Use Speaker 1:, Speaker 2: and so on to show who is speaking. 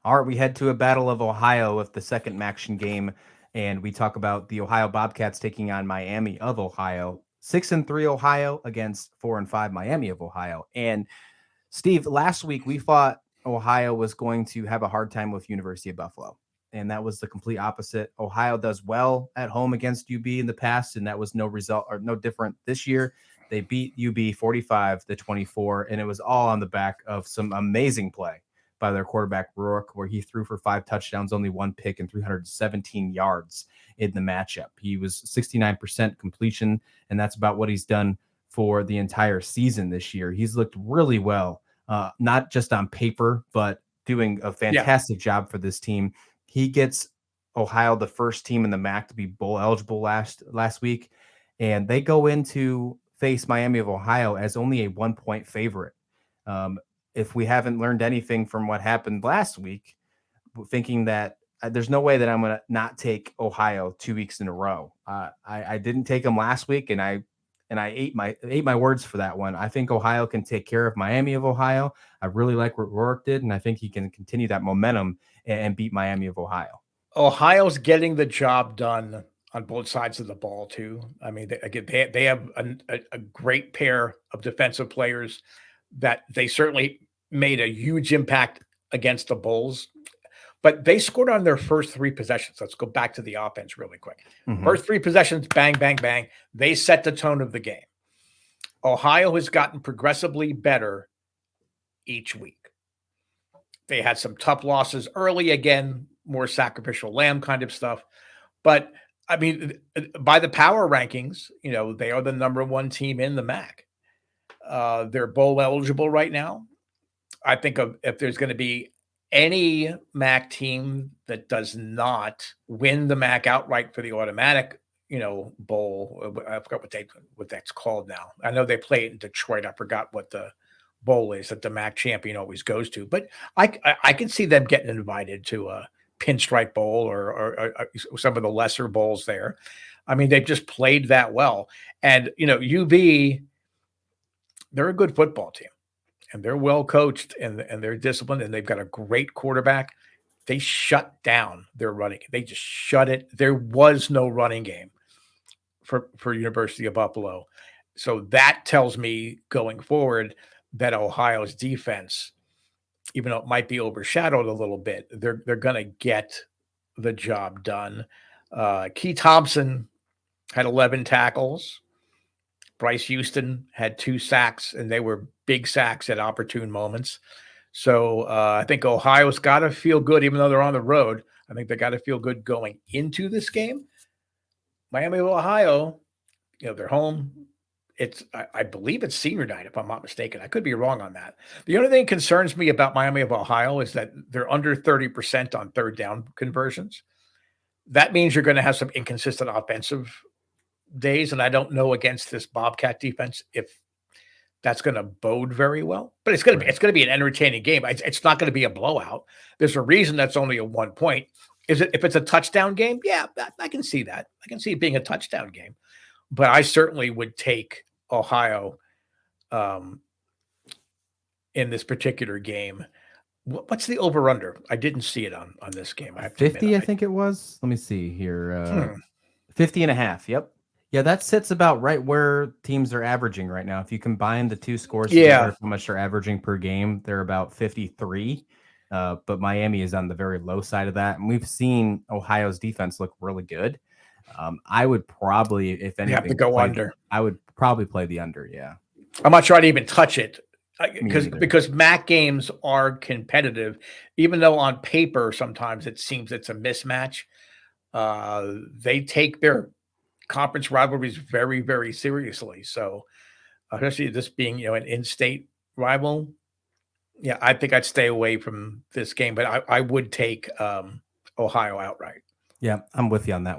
Speaker 1: All right, we head to a Battle of Ohio with the second MACtion game, and we talk about the Ohio Bobcats taking on Miami of Ohio. 6-3 Ohio against 4-5 Miami of Ohio. And Steve, last week we thought Ohio was going to have a hard time with University of Buffalo, and that was the complete opposite. Ohio does well at home against UB in the past, and that was no result or no different this year. They beat UB 45-24, and it was all on the back of some amazing play by their quarterback Rourke, where he threw for 5 touchdowns, only 1 pick, and 317 yards in the matchup. He was 69% completion, and that's about what he's done for the entire season this year. He's looked really well, not just on paper, but doing a fantastic job for this team. He gets Ohio the first team in the MAC to be bowl eligible last week, and they go into face Miami of Ohio as only a 1-point favorite. If we haven't learned anything from what happened last week, thinking that there's no way that I'm going to not take Ohio 2 weeks in a row. I didn't take them last week, and I ate my words for that one. I think Ohio can take care of Miami of Ohio. I really like what Rourke did, and I think he can continue that momentum and beat Miami of Ohio.
Speaker 2: Ohio's getting the job done on both sides of the ball too. I mean, they have a great pair of defensive players that they certainly made a huge impact against the Bulls. But they scored on their first 3 possessions. Let's go back to the offense really quick. Mm-hmm. First 3 possessions, bang, bang, bang. They set the tone of the game. Ohio has gotten progressively better each week. They had some tough losses early, again, more sacrificial lamb kind of stuff. But, I mean, by the power rankings, they are the number 1 team in the MAC. They're bowl eligible right now. I think if there's going to be any MAC team that does not win the MAC outright for the automatic, bowl, I forgot what that's called now. I know they play it in Detroit. I forgot what the bowl is that the MAC champion always goes to, but I can see them getting invited to a Pinstripe Bowl or some of the lesser bowls there. I mean, they've just played that well. And, UB, they're a good football team. And they're well coached and they're disciplined, and they've got a great quarterback. They shut down their running. They just shut it. There was no running game for University of Buffalo. So that tells me going forward that Ohio's defense, even though it might be overshadowed a little bit, they're going to get the job done. Key Thompson had 11 tackles. Bryce Houston had 2 sacks, and they were big sacks at opportune moments. So I think Ohio's got to feel good, even though they're on the road. I think they got to feel good going into this game. Miami of Ohio, they're home. I believe it's senior night, if I'm not mistaken. I could be wrong on that. The only thing that concerns me about Miami of Ohio is that they're under 30% on third down conversions. That means you're going to have some inconsistent offensive days, and I don't know against this Bobcat defense if that's going to bode very well. But it's going to be an entertaining game. It's not going to be a blowout. There's a reason that's only a 1 point. If it's a touchdown game? Yeah, I can see that. I can see it being a touchdown game. But I certainly would take Ohio in this particular game. What's the over-under? I didn't see it on this game.
Speaker 1: 50, I think it was. Let me see here. 50.5. Yep. Yeah, that sits about right where teams are averaging right now. If you combine the 2 scores together, how much they're averaging per game, they're about 53. But Miami is on the very low side of that. And we've seen Ohio's defense look really good. I would probably, if anything,
Speaker 2: have to go under.
Speaker 1: I would probably play the under, yeah.
Speaker 2: I'm not trying to even touch it because MAC games are competitive, even though on paper sometimes it seems it's a mismatch. They take their conference rivalries very, very seriously. So especially this being, an in-state rival, yeah, I think I'd stay away from this game, but I would take Ohio outright.
Speaker 1: Yeah, I'm with you on that one.